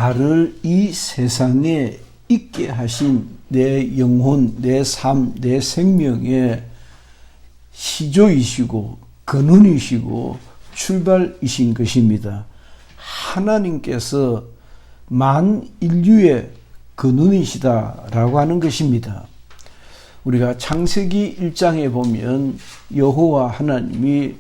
나를 이 세상에 있게 하신 내 영혼, 내 삶, 내 생명의 시조이시고 근원이시고 출발이신 것입니다. 하나님께서 만인류의 근원이시다라고 하는 것입니다. 우리가 창세기 1장에 보면 여호와 하나님이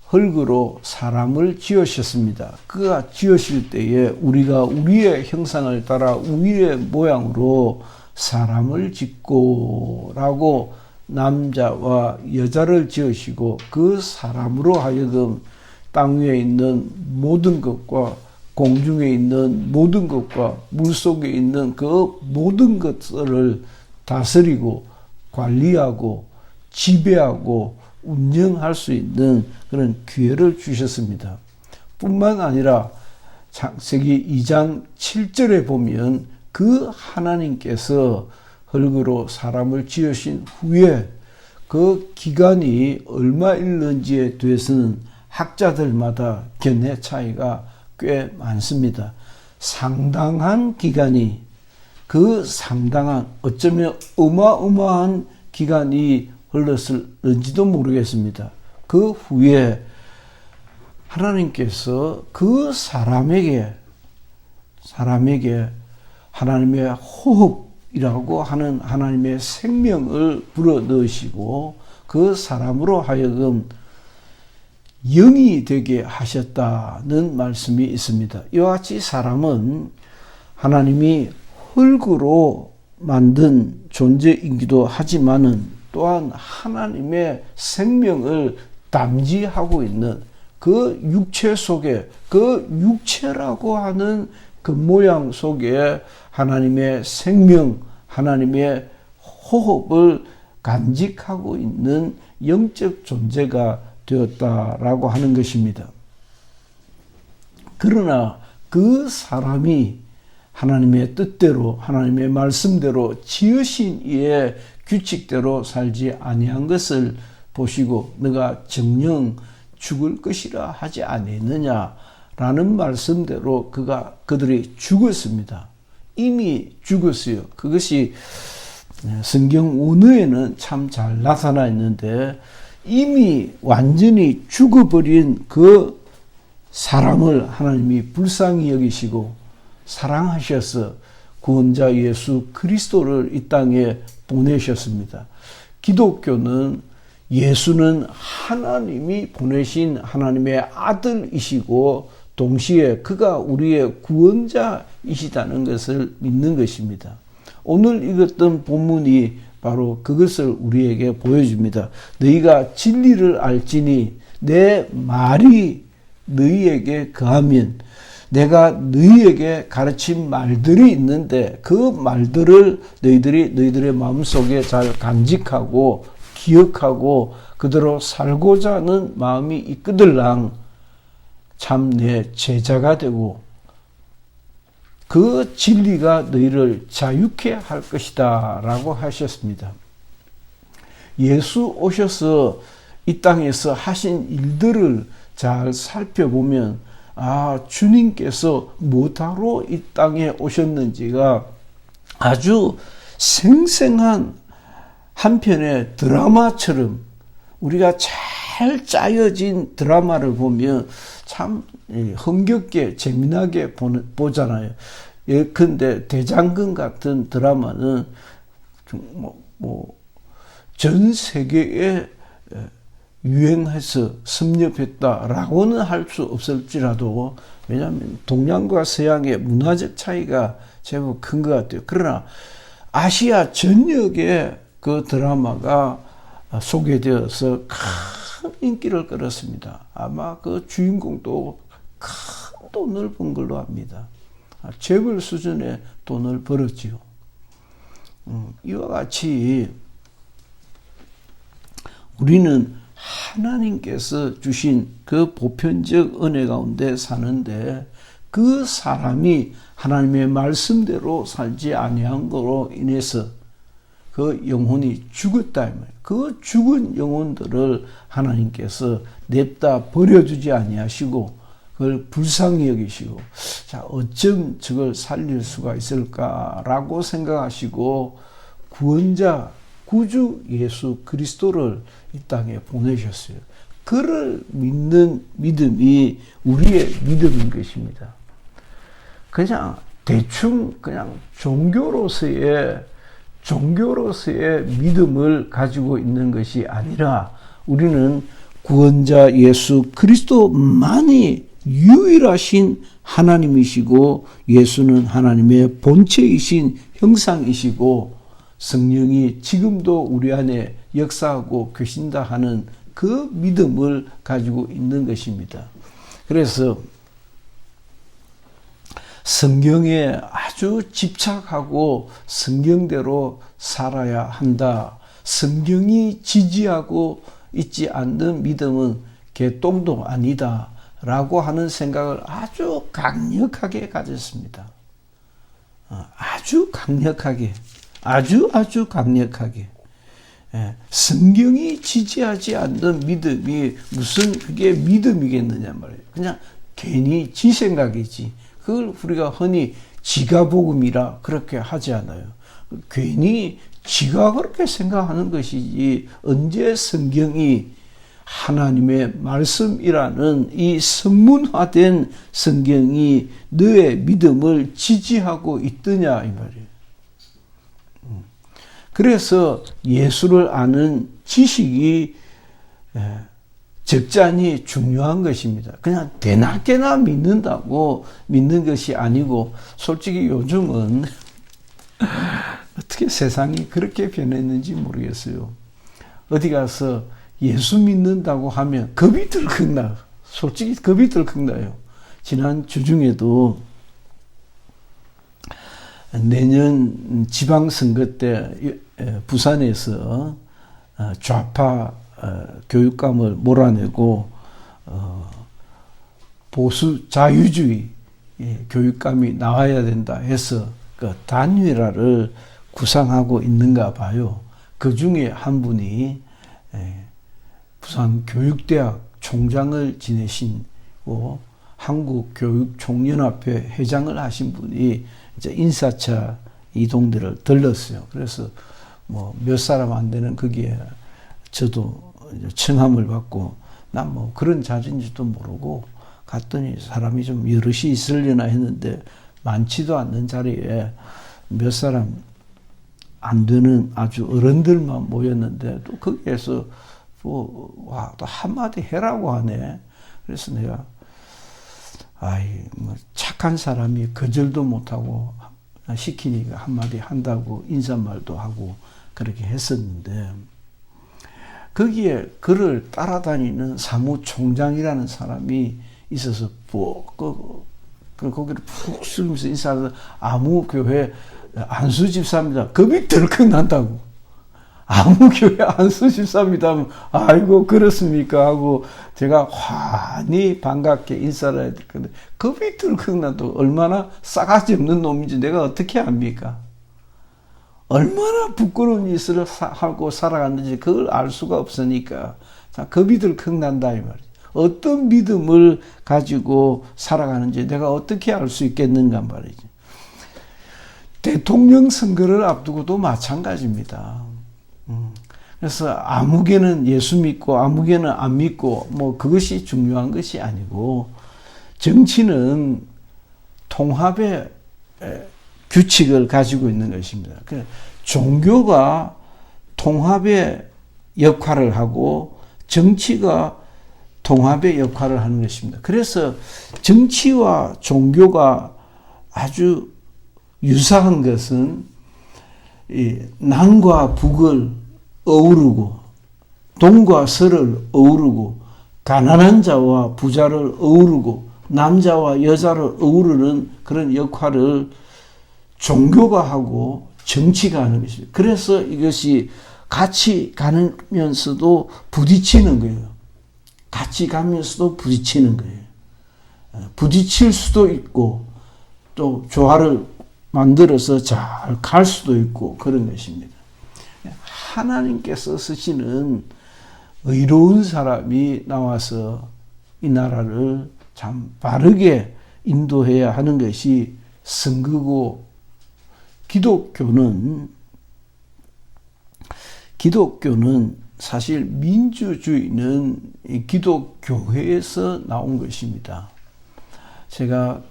흙으로 사람을 지으셨습니다. 그가 지으실 때에 우리가 우리의 형상을 따라 우리의 모양으로 사람을 짓고 라고 남자와 여자를 지으시고 그 사람으로 하여금 땅 위에 있는 모든 것과 공중에 있는 모든 것과 물속에 있는 그 모든 것들을 다스리고 관리하고 지배하고 운영할 수 있는 그런 기회를 주셨습니다. 뿐만 아니라 창세기 2장 7절에 보면 그 하나님께서 흙으로 사람을 지으신 후에 그 기간이 얼마일는지에 대해서는 학자들마다 견해 차이가 꽤 많습니다. 상당한 기간이, 그 상당한 어쩌면 어마어마한 기간이 흘렀을지도 모르겠습니다. 그 후에 하나님께서 그 사람에게 하나님의 호흡이라고 하는 하나님의 생명을 불어넣으시고 그 사람으로 하여금 영이 되게 하셨다는 말씀이 있습니다. 이와 같이 사람은 하나님이 흙으로 만든 존재이기도 하지만은 또한 하나님의 생명을 담지하고 있는 그 육체 속에, 그 육체라고 하는 그 모양 속에 하나님의 생명, 하나님의 호흡을 간직하고 있는 영적 존재가 되었다라고 하는 것입니다. 그러나 그 사람이 하나님의 뜻대로, 하나님의 말씀대로 지으신 이의 규칙대로 살지 아니한 것을 보시고 너가 정녕 죽을 것이라 하지 아니했느냐라는 말씀대로 그들이 죽었습니다. 이미 죽었어요. 그것이 성경 원어에는 참 잘 나타나 있는데 이미 완전히 죽어버린 그 사람을 하나님이 불쌍히 여기시고 사랑하셔서 구원자 예수 그리스도를 이 땅에 보내셨습니다. 기독교는 예수는 하나님이 보내신 하나님의 아들이시고 동시에 그가 우리의 구원자이시다는 것을 믿는 것입니다. 오늘 읽었던 본문이 바로 그것을 우리에게 보여줍니다. 너희가 진리를 알지니 내 말이 너희에게 거하면, 내가 너희에게 가르친 말들이 있는데 그 말들을 너희들의 마음속에 잘 간직하고 기억하고 그대로 살고자 하는 마음이 있거들랑 참 내 제자가 되고 그 진리가 너희를 자유케 할 것이다 라고 하셨습니다. 예수 오셔서 이 땅에서 하신 일들을 잘 살펴보면 주님께서 뭐하러 이 땅에 오셨는지가 아주 생생한 한 편의 드라마처럼 우리가 잘 짜여진 드라마를 보면 참 흥겹게 재미나게 보잖아요. 예컨대 대장금 같은 드라마는 전 세계에 유행해서 섭렵했다라고는 할 수 없을지라도, 왜냐하면 동양과 서양의 문화적 차이가 제법 큰 것 같아요. 그러나 아시아 전역에 그 드라마가 소개되어서 큰 인기를 끌었습니다. 아마 그 주인공도 큰 돈을 번 걸로 합니다. 재벌 수준의 돈을 벌었지요. 이와 같이 우리는 하나님께서 주신 그 보편적 은혜 가운데 사는데 그 사람이 하나님의 말씀대로 살지 아니한 거로 인해서 그 영혼이 죽었다. 그 죽은 영혼들을 하나님께서 냅다 버려주지 아니하시고 그걸 불쌍히 여기시고, 자, 어쩜 저걸 살릴 수가 있을까라고 생각하시고 구원자, 구주 예수 그리스도를 이 땅에 보내셨어요. 그를 믿는 믿음이 우리의 믿음인 것입니다. 그냥 대충 그냥 종교로서의 믿음을 가지고 있는 것이 아니라 우리는 구원자 예수 그리스도만이 유일하신 하나님이시고 예수는 하나님의 본체이신 형상이시고 성령이 지금도 우리 안에 역사하고 계신다 하는 그 믿음을 가지고 있는 것입니다. 그래서 성경에 아주 집착하고 성경대로 살아야 한다. 성경이 지지하고 있지 않는 믿음은 개똥도 아니다. 라고 하는 생각을 아주 강력하게 가졌습니다. 아주 강력하게. 아주 강력하게. 성경이 지지하지 않는 믿음이 무슨 그게 믿음이겠느냐 말이에요. 그냥 괜히 지 생각이지. 그걸 우리가 흔히 지가복음이라 그렇게 하지 않아요. 괜히 지가 그렇게 생각하는 것이지 언제 성경이 하나님의 말씀이라는 이 성문화된 성경이 너의 믿음을 지지하고 있더냐 이 말이에요. 그래서 예수를 아는 지식이 적잖이 중요한 것입니다. 그냥 대낮게나 믿는다고 믿는 것이 아니고 솔직히 요즘은 어떻게 세상이 그렇게 변했는지 모르겠어요. 어디 가서 예수 믿는다고 하면 겁이 들컥나요. 솔직히 겁이 들컥나요. 지난 주중에도 내년 지방선거 때 부산에서 좌파 교육감을 몰아내고 보수 자유주의 교육감이 나와야 된다 해서 그 단일화를 구상하고 있는가 봐요. 그 중에 한 분이 부산교육대학 총장을 지내시고 한국교육총연합회 회장을 하신 분이 이제 인사차 이동대를 들렀어요. 그래서 뭐 몇 사람 안 되는 거기에 저도 청함을 받고 난 뭐 그런 자리인지도 모르고 갔더니 사람이 좀 여럿이 있으려나 했는데 많지도 않는 자리에 몇 사람 안 되는 아주 어른들만 모였는데 또 거기에서 또 한마디 해라고 하네. 그래서 내가 뭐 착한 사람이 거절도 못하고 시키니까 한마디 한다고 인사말도 하고 그렇게 했었는데 거기에 그를 따라다니는 사무총장이라는 사람이 있어서 거기를 푹 쓰면서 인사하는 아무교회 안수집사입니다. 겁이 덜컥 난다고. 아무교회 안수집사입니다 하면 아이고 그렇습니까 하고 제가 환히 반갑게 인사를 해야 될 건데 겁이 덜컥 난다고. 얼마나 싸가지 없는 놈인지 내가 어떻게 압니까? 얼마나 부끄러운 짓을 하고 살아갔는지 그걸 알 수가 없으니까 겁이 덜컥 난다 이 말이에요. 어떤 믿음을 가지고 살아가는지 내가 어떻게 알 수 있겠는가 말이지. 대통령 선거를 앞두고도 마찬가지입니다. 그래서 아무개는 예수 믿고 아무개는 안 믿고 뭐 그것이 중요한 것이 아니고 정치는 통합의 규칙을 가지고 있는 것입니다. 종교가 통합의 역할을 하고 정치가 통합의 역할을 하는 것입니다. 그래서 정치와 종교가 아주 유사한 것은 이 남과 북을 어우르고 동과 서를 어우르고 가난한 자와 부자를 어우르고 남자와 여자를 어우르는 그런 역할을 종교가 하고 정치가 하는 것입니다. 그래서 이것이 같이 가면서도 부딪히는 거예요. 같이 가면서도 부딪히는 거예요. 부딪힐 수도 있고 또 조화를 만들어서 잘 갈 수도 있고 그런 것입니다. 하나님께서 쓰시는 의로운 사람이 나와서 이 나라를 참 바르게 인도해야 하는 것이 선거고, 기독교는 사실 민주주의는 기독교회에서 나온 것입니다. 제가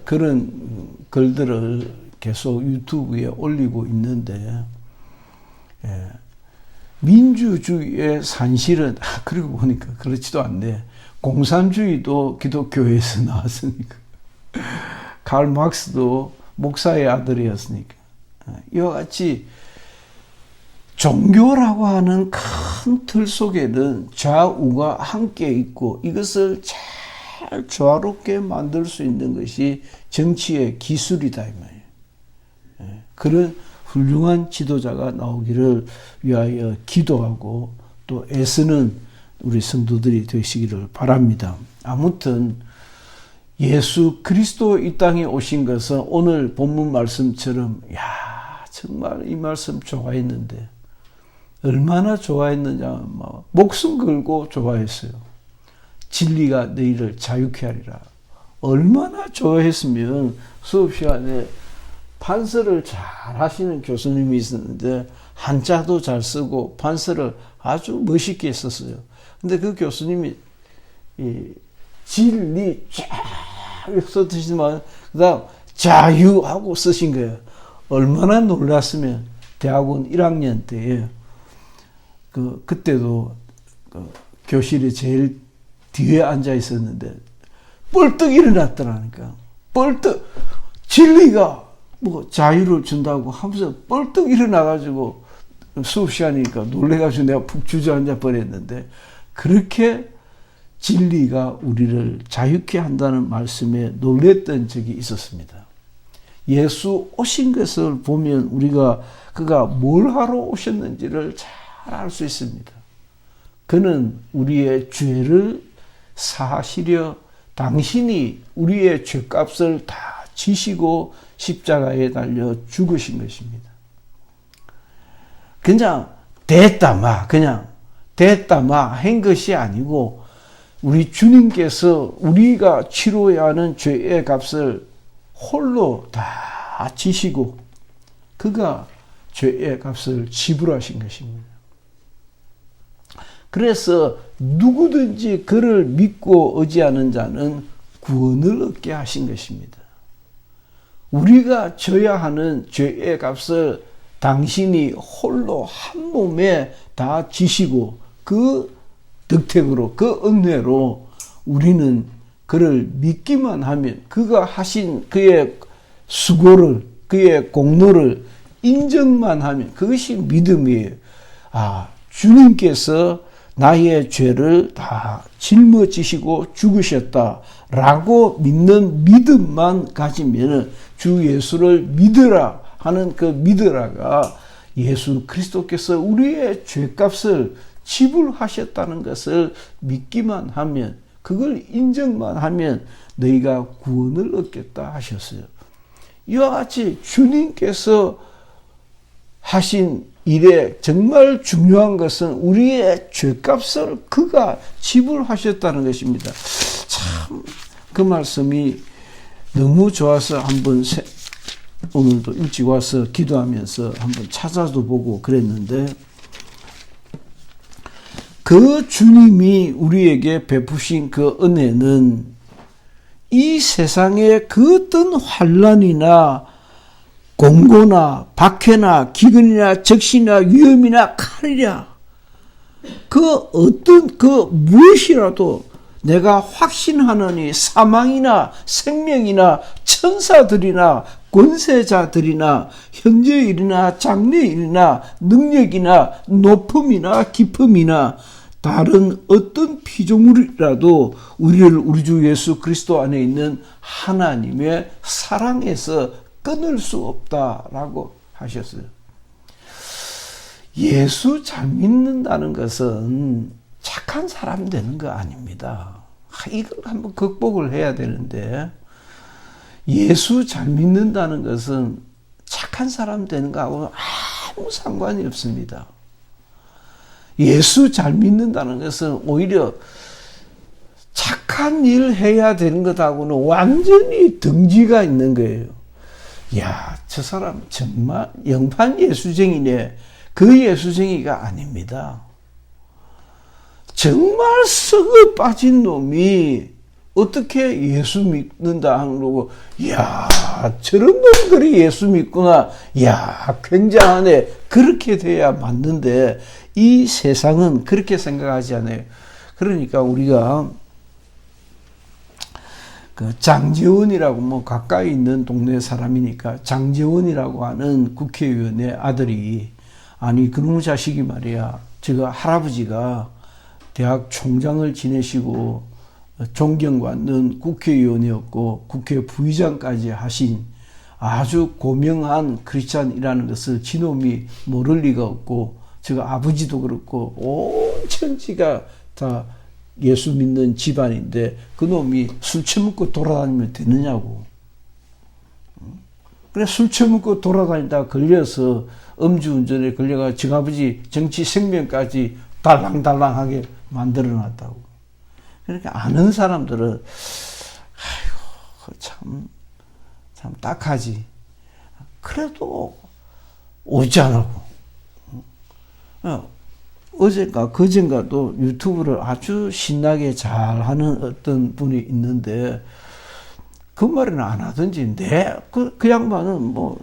그런 글들을 계속 유튜브에 올리고 있는데, 민주주의의 산실은 그러고 보니까 그렇지도 않네. 공산주의도 기독교회에서 나왔으니까. 칼 막스도 목사의 아들이었으니까. 이와 같이 종교라고 하는 큰 틀 속에는 좌우가 함께 있고, 이것을 잘 조화롭게 만들 수 있는 것이 정치의 기술이다 이 말이에요. 그런 훌륭한 지도자가 나오기를 위하여 기도하고 또 애쓰는 우리 성도들이 되시기를 바랍니다. 아무튼 예수 그리스도 이 땅에 오신 것은 오늘 본문 말씀처럼, 정말 이 말씀 좋아했는데, 얼마나 좋아했느냐, 목숨 걸고 좋아했어요. 진리가 너희를 자유케 하리라. 얼마나 좋아했으면 수업 시간에 판서를 잘 하시는 교수님이 있었는데, 한자도 잘 쓰고 판서를 아주 멋있게 썼어요. 근데 그 교수님이 진리 쫙 써드시지만, 그 다음 자유하고 쓰신 거예요. 얼마나 놀랐으면. 대학원 1학년 때에 그때도 교실에 제일 뒤에 앉아 있었는데 뻘떡 일어났더라니까. 뻘떡 진리가 자유를 준다고 하면서 뻘떡 일어나가지고 수업 시간이니까 놀래가지고 내가 푹 주저앉아 버렸는데, 그렇게 진리가 우리를 자유케 한다는 말씀에 놀랬던 적이 있었습니다. 예수 오신 것을 보면 그가 뭘 하러 오셨는지를 잘 알 수 있습니다. 그는 우리의 죄를 사하시려 당신이 우리의 죄값을 다 지시고 십자가에 달려 죽으신 것입니다. 그냥 됐다 마 한 것이 아니고, 우리 주님께서 우리가 치러야 하는 죄의 값을 홀로 다 지시고 그가 죄의 값을 지불하신 것입니다. 그래서 누구든지 그를 믿고 의지하는 자는 구원을 얻게 하신 것입니다. 우리가 져야 하는 죄의 값을 당신이 홀로 한 몸에 다 지시고, 그 덕택으로, 그 은혜로 우리는 그를 믿기만 하면, 그가 하신 그의 수고를, 그의 공로를 인정만 하면 그것이 믿음이에요. 주님께서 나의 죄를 다 짊어지시고 죽으셨다라고 믿는 믿음만 가지면, 주 예수를 믿으라 하는 그 믿으라가 예수 그리스도께서 우리의 죄값을 지불하셨다는 것을 믿기만 하면, 그걸 인정만 하면 너희가 구원을 얻겠다 하셨어요. 이와 같이 주님께서 하신 일에 정말 중요한 것은 우리의 죄값을 그가 지불하셨다는 것입니다. 참 그 말씀이 너무 좋아서 한번 오늘도 일찍 와서 기도하면서 한번 찾아도 보고 그랬는데, 그 주님이 우리에게 베푸신 그 은혜는 이 세상의 그 어떤 환난이나 공고나 박해나 기근이나 적시나 위험이나 칼이나 그 어떤 그 무엇이라도 내가 확신하노니 사망이나 생명이나 천사들이나 권세자들이나 현재일이나 장래일이나 능력이나 높음이나 깊음이나 다른 어떤 피조물이라도 우리를 우리 주 예수 그리스도 안에 있는 하나님의 사랑에서 끊을 수 없다라고 하셨어요. 예수 잘 믿는다는 것은 착한 사람 되는 거 아닙니다. 이걸 한번 극복을 해야 되는데, 예수 잘 믿는다는 것은 착한 사람 되는 거하고 아무 상관이 없습니다. 예수 잘 믿는다는 것은 오히려 착한 착한 일 해야 되는 것하고는 완전히 등지가 있는 거예요. 야, 저 사람 정말 영판 예수쟁이네. 그 예수쟁이가 아닙니다. 정말 썩어 빠진 놈이 어떻게 예수 믿는다 하는 거고, 야, 저런 놈들이 예수 믿구나. 야, 굉장하네. 그렇게 돼야 맞는데, 이 세상은 그렇게 생각하지 않아요. 그러니까 우리가 그 장재원이라고 뭐 가까이 있는 동네 사람이니까 장재원이라고 하는 국회의원의 아들이, 아니 그놈 자식이 말이야, 제가 할아버지가 대학 총장을 지내시고 존경받는 국회의원이었고 국회 부의장까지 하신 아주 고명한 크리스찬이라는 것을 지놈이 모를 리가 없고, 제가 아버지도 그렇고 온 천지가 다 예수 믿는 집안인데 그놈이 술 처먹고 돌아다니면 되느냐고. 그래, 술 처먹고 돌아다니다 걸려서 음주운전에 걸려가 정아버지 정치 생명까지 달랑달랑하게 만들어놨다고. 그러니까 아는 사람들은 아이고 참 딱하지. 그래도 오지 않고. 어젠가 그젠가도 유튜브를 아주 신나게 잘하는 어떤 분이 있는데 그 말은 안 하든지 그 양반은 뭐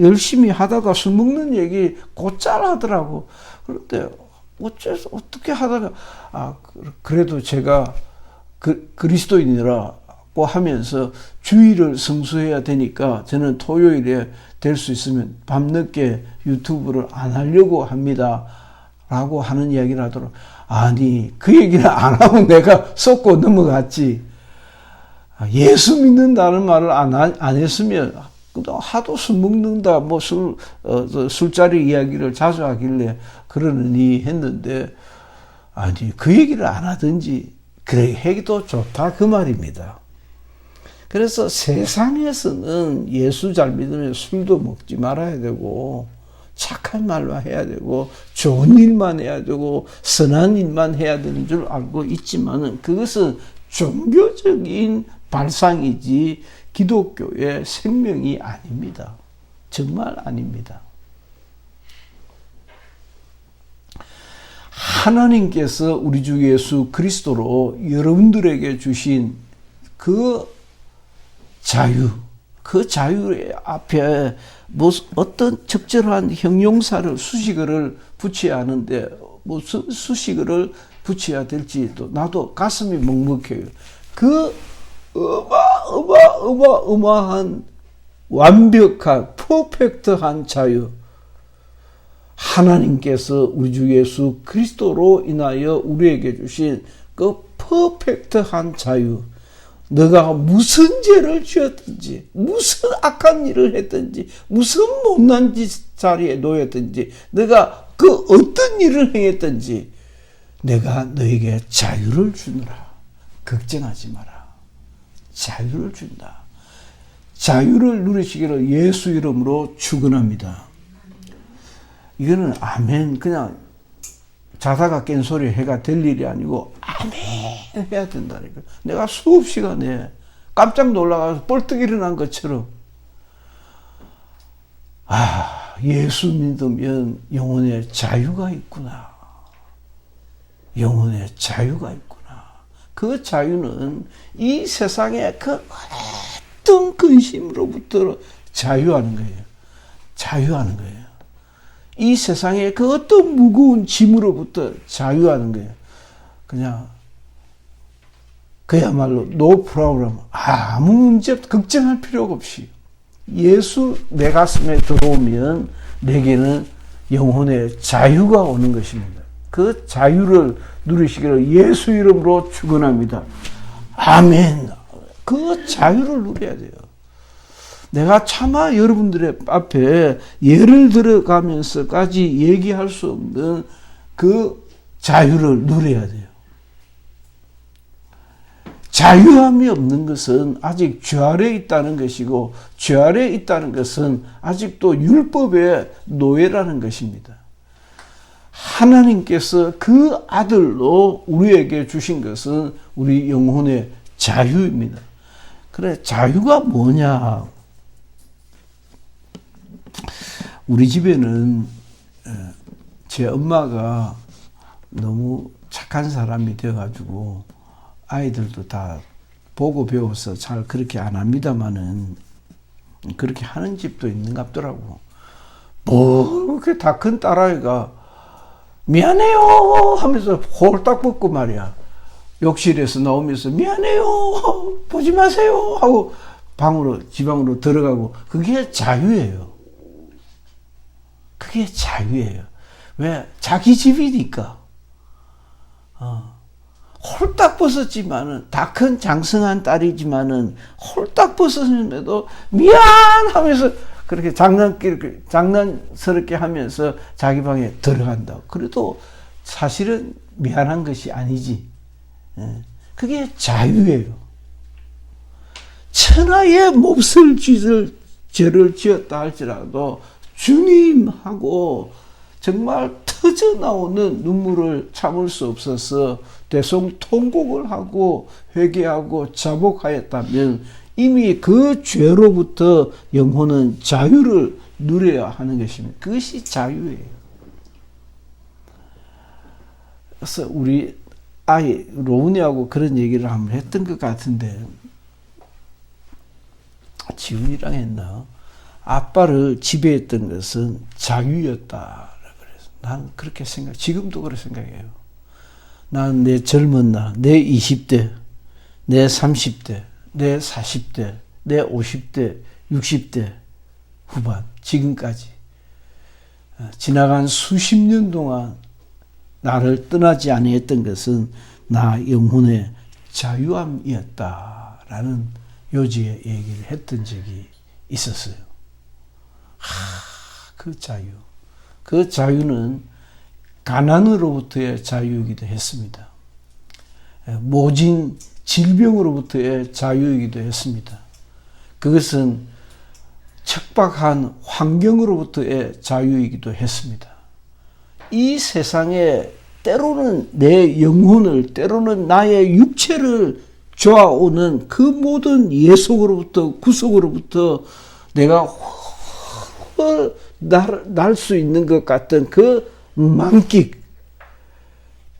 열심히 하다가 술 먹는 얘기 곧잘 하더라고. 그런데 어떻게 하다가 그래도 제가 그리스도인이라고 하면서 주일을 성수해야 되니까 저는 토요일에 될 수 있으면 밤늦게 유튜브를 안 하려고 합니다. 라고 하는 이야기를 하더라고. 아니, 그 얘기를 안 하고 내가 쏟고 넘어갔지. 예수 믿는다는 말을 안 했으면, 하도 술 먹는다, 뭐 술자리 이야기를 자주 하길래 그러느니 했는데, 아니, 그 얘기를 안 하든지, 그래, 해도 좋다, 그 말입니다. 그래서 세상에서는 예수 잘 믿으면 술도 먹지 말아야 되고, 착한 말로 해야 되고, 좋은 일만 해야 되고, 선한 일만 해야 되는 줄 알고 있지만은 그것은 종교적인 발상이지 기독교의 생명이 아닙니다. 정말 아닙니다. 하나님께서 우리 주 예수 그리스도로 여러분들에게 주신 그 자유, 그 자유 앞에 어떤 적절한 형용사를, 수식어를 붙여야 하는데 무슨 수식어를 붙여야 될지도 나도 가슴이 먹먹해요. 그 어마어마한 완벽한 퍼펙트한 자유, 하나님께서 우리 주 예수 그리스도로 인하여 우리에게 주신 그 퍼펙트한 자유, 너가 무슨 죄를 지었든지, 무슨 악한 일을 했든지, 무슨 못난 자리에 놓였든지, 너가 그 어떤 일을 행했든지 내가 너에게 자유를 주느라. 걱정하지 마라. 자유를 준다. 자유를 누리시기를 예수 이름으로 축원합니다. 이거는 아멘, 그냥 자다가 깬 소리 해가 될 일이 아니고 아멘 해야 된다니까. 내가 수업 시간에 깜짝 놀라서 벌떡 일어난 것처럼, 예수 믿으면 영혼의 자유가 있구나. 영혼의 자유가 있구나. 그 자유는 이 세상의 그 어떤 근심으로부터 자유하는 거예요. 자유하는 거예요. 이 세상의 그 어떤 무거운 짐으로부터 자유하는 거예요. 그냥 그야말로 no problem, 아무 문제 걱정할 필요가 없이 예수 내 가슴에 들어오면 내게는 영혼의 자유가 오는 것입니다. 그 자유를 누리시기를 예수 이름으로 축원합니다. 아멘. 그 자유를 누려야 돼요. 내가 차마 여러분들의 앞에 예를 들어가면서까지 얘기할 수 없는 그 자유를 누려야 돼요. 자유함이 없는 것은 아직 죄 아래 있다는 것이고, 죄 아래 있다는 것은 아직도 율법의 노예라는 것입니다. 하나님께서 그 아들로 우리에게 주신 것은 우리 영혼의 자유입니다. 그래, 자유가 뭐냐? 우리 집에는 제 엄마가 너무 착한 사람이 되어가지고 아이들도 다 보고 배워서 잘 그렇게 안 합니다만은 그렇게 하는 집도 있는 것 같더라고. 뭐 그렇게 다 큰 딸아이가 미안해요 하면서 홀딱 벗고 말이야. 욕실에서 나오면서 미안해요 보지 마세요 하고 지방으로 들어가고. 그게 자유예요. 그게 자유예요. 왜? 자기 집이니까. 홀딱 벗었지만은, 다 큰 장성한 딸이지만은, 홀딱 벗었음에도 미안하면서 그렇게 장난스럽게 하면서 자기 방에 들어간다. 그래도 사실은 미안한 것이 아니지. 그게 자유예요. 천하의 몹쓸 죄를 지었다 할지라도 주님하고 정말 터져나오는 눈물을 참을 수 없어서 대성통곡을 하고 회개하고 자복하였다면 이미 그 죄로부터 영혼은 자유를 누려야 하는 것입니다. 그것이 자유예요. 그래서 우리 아이 로운이하고 그런 얘기를 한번 했던 것 같은데, 지훈이랑 했나? 아빠를 지배했던 것은 자유였다. 그래서 난 그렇게 지금도 그렇게 생각해요. 난 내 젊은 날, 내 20대, 내 30대, 내 40대, 내 50대, 60대 후반, 지금까지 지나간 수십 년 동안 나를 떠나지 아니했던 것은 나 영혼의 자유함이었다라는 요지의 얘기를 했던 적이 있었어요. 그 자유. 그 자유는 가난으로부터의 자유이기도 했습니다. 모진 질병으로부터의 자유이기도 했습니다. 그것은 척박한 환경으로부터의 자유이기도 했습니다. 이 세상에 때로는 내 영혼을, 때로는 나의 육체를 좋아오는 그 모든 예속으로부터, 구속으로부터 내가 날 수 있는 것 같은 그 만끽,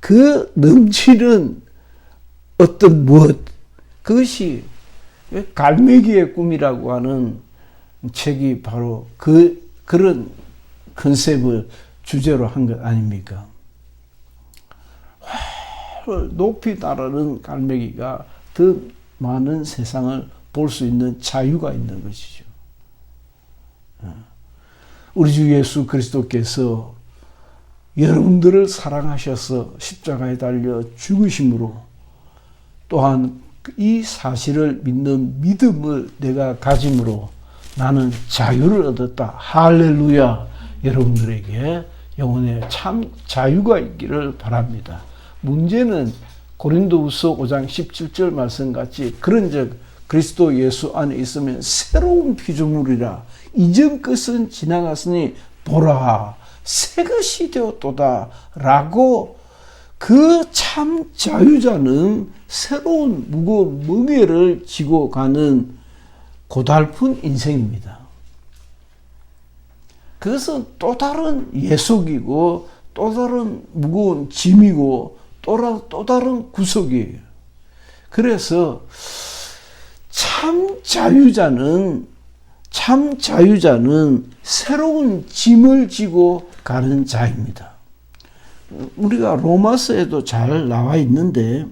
그 넘치는 어떤 무엇, 그것이 갈매기의 꿈이라고 하는 책이 바로 그런 컨셉을 주제로 한 것 아닙니까? 높이 날아는 갈매기가 더 많은 세상을 볼 수 있는 자유가 있는 것이죠. 우리 주 예수 그리스도께서 여러분들을 사랑하셔서 십자가에 달려 죽으심으로, 또한 이 사실을 믿는 믿음을 내가 가짐으로 나는 자유를 얻었다. 할렐루야. 여러분들에게 영혼의 참 자유가 있기를 바랍니다. 문제는 고린도후서 5장 17절 말씀같이 그런즉 그리스도 예수 안에 있으면 새로운 피조물이라. 이전 것은 지나갔으니 보라 새 것이 되었도다 라고, 그 참 자유자는 새로운 무거운 멍에를 지고 가는 고달픈 인생입니다. 그것은 또 다른 예속이고 또 다른 무거운 짐이고 또 다른 구속이에요. 그래서 참 자유자는 새로운 짐을 지고 가는 자입니다. 우리가 로마서에도 잘 나와 있는데,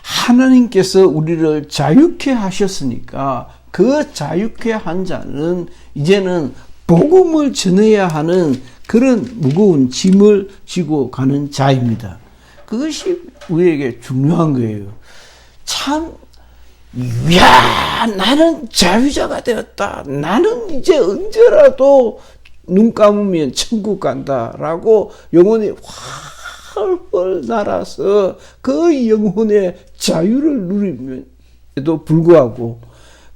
하나님께서 우리를 자유케 하셨으니까 그 자유케 한 자는 이제는 복음을 전해야 하는 그런 무거운 짐을 지고 가는 자입니다. 그것이 우리에게 중요한 거예요. 참, 이야, 나는 자유자가 되었다. 나는 이제 언제라도 눈 감으면 천국 간다라고 영혼이 활활 날아서 그 영혼의 자유를 누림에도 불구하고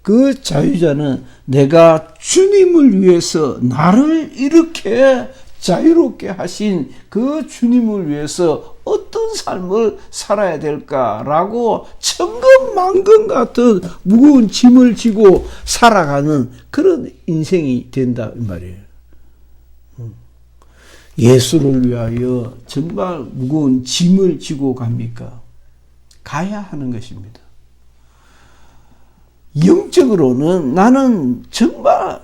그 자유자는 내가 주님을 위해서 나를 이렇게 자유롭게 하신 그 주님을 위해서 어떤 삶을 살아야 될까라고 천근만근 같은 무거운 짐을 지고 살아가는 그런 인생이 된다 이 말이에요. 예수를 위하여 정말 무거운 짐을 지고 갑니까? 가야 하는 것입니다. 영적으로는 나는 정말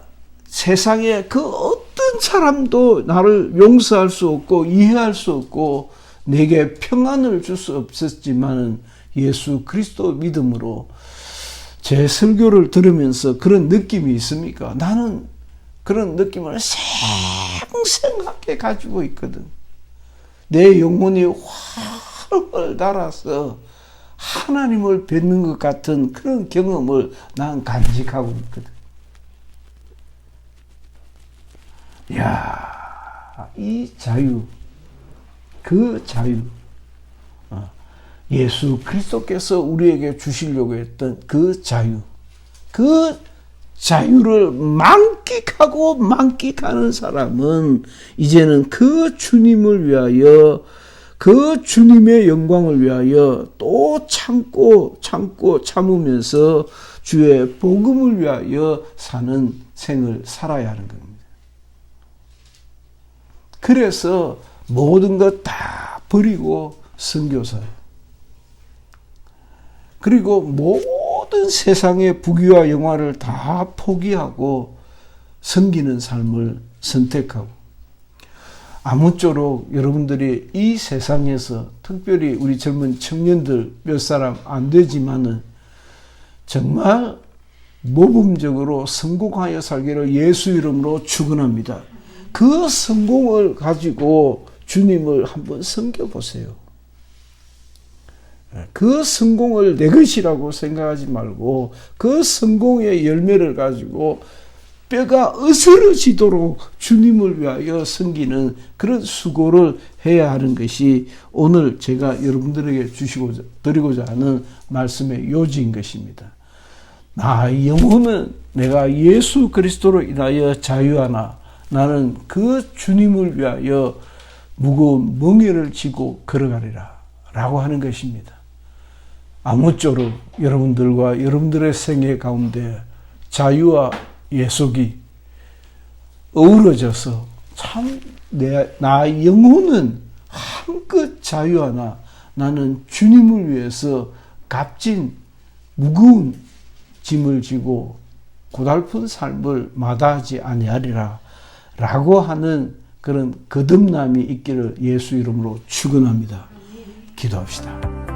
세상에 그 어떤 사람도 나를 용서할 수 없고 이해할 수 없고 내게 평안을 줄 수 없었지만 예수 그리스도 믿음으로 제 설교를 들으면서 그런 느낌이 있습니까? 나는 그런 느낌을 생생하게 가지고 있거든. 내 영혼이 활활 달아서 하나님을 뵙는 것 같은 그런 경험을 난 간직하고 있거든. 이야, 이 자유, 그 자유, 예수 그리스도께서 우리에게 주시려고 했던 그 자유, 그 자유를 만끽하고 만끽하는 사람은 이제는 그 주님을 위하여 그 주님의 영광을 위하여 또 참으면서 주의 복음을 위하여 사는 생을 살아야 하는 겁니다. 그래서 모든 것 다 버리고 선교사예요. 그리고 모든 세상의 부귀와 영화를 다 포기하고 섬기는 삶을 선택하고 아무쪼록 여러분들이 이 세상에서 특별히 우리 젊은 청년들 몇 사람 안 되지만은 정말 모범적으로 성공하여 살기를 예수 이름으로 축원합니다. 그 성공을 가지고 주님을 한번 섬겨보세요. 그 성공을 내 것이라고 생각하지 말고 그 성공의 열매를 가지고 뼈가 으스러지도록 주님을 위하여 섬기는 그런 수고를 해야 하는 것이 오늘 제가 여러분들에게 드리고자 하는 말씀의 요지인 것입니다. 나의 영혼은 내가 예수 그리스도로 인하여 자유하나 나는 그 주님을 위하여 무거운 멍에를 지고 걸어가리라 라고 하는 것입니다. 아무쪼록 여러분들과 여러분들의 생애 가운데 자유와 예속이 어우러져서 참 나의 영혼은 한껏 자유하나 나는 주님을 위해서 값진 무거운 짐을 지고 고달픈 삶을 마다하지 아니하리라 라고 하는 그런 거듭남이 있기를 예수 이름으로 축원합니다. 기도합시다.